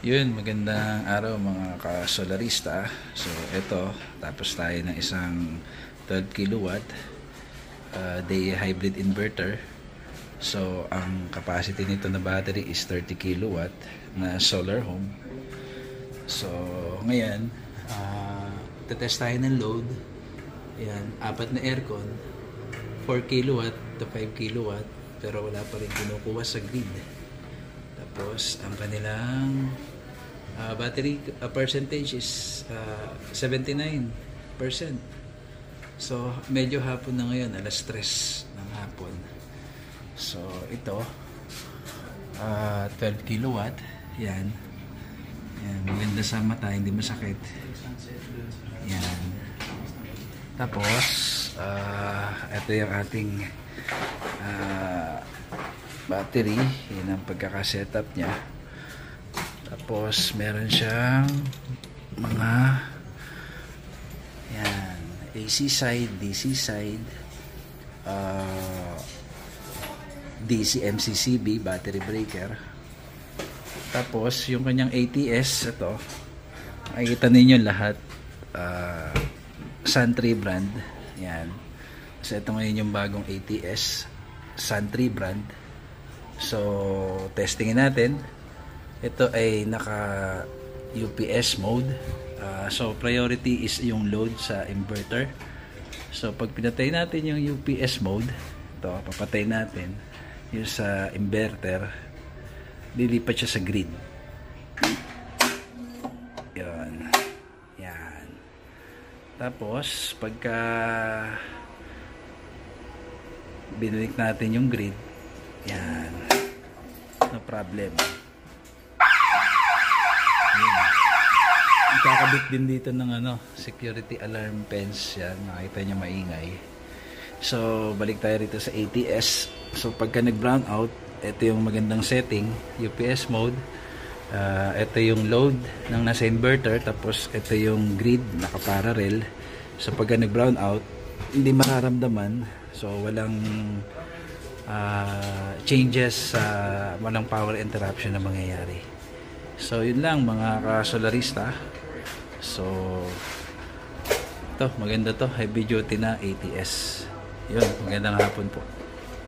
Yun, magandang araw mga ka-solarista. So, ito, tapos tayo ng isang 12 kilowatt day hybrid inverter. So, ang capacity nito na battery is 30 kilowatt na solar home. So, ngayon, tetest tayo ng load. Ayan, 4 na aircon, 4 kilowatt to 5 kilowatt, pero wala pa rin kinukuha sa grid. Tapos, ang kanilang battery percentage is 79%. So, medyo hapon na ngayon, alas 3 ng hapon. So, ito, 12 kilowatt. Yan. Yan, maganda sa mata, hindi masakit. Yan. Tapos, ito yung ating battery. Yan ang pagkakasetup niya. Tapos, meron siyang mga yan, AC side, DC side, DC MCCB, battery breaker. Tapos, yung kanyang ATS, ito, makikita ninyo lahat, Sun3 brand. Yan. So, ito ngayon yung bagong ATS, Sun3 brand. So, testingin natin. Ito ay naka UPS mode. So priority is yung load sa inverter. So pag pinatay natin yung UPS mode, ito papatay natin yung sa inverter, lilipat siya sa grid. Yan. Yan. Tapos pagka binunik natin yung grid, yan, no problem. Kakabit din dito ng security alarm fence. Yan, nakita niya maingay. So balik tayo rito sa ATS. So pagka nag brown out, ito yung magandang setting, UPS mode. Ito yung load ng nasa inverter, tapos ito yung grid naka-parallel. So pagka nag brown out, hindi mararamdaman. So walang changes, walang power interruption na mangyayari. So yun lang mga ka-solarista. So ito, maganda to, heavy duty na ATS. Yun, magandang hapon po.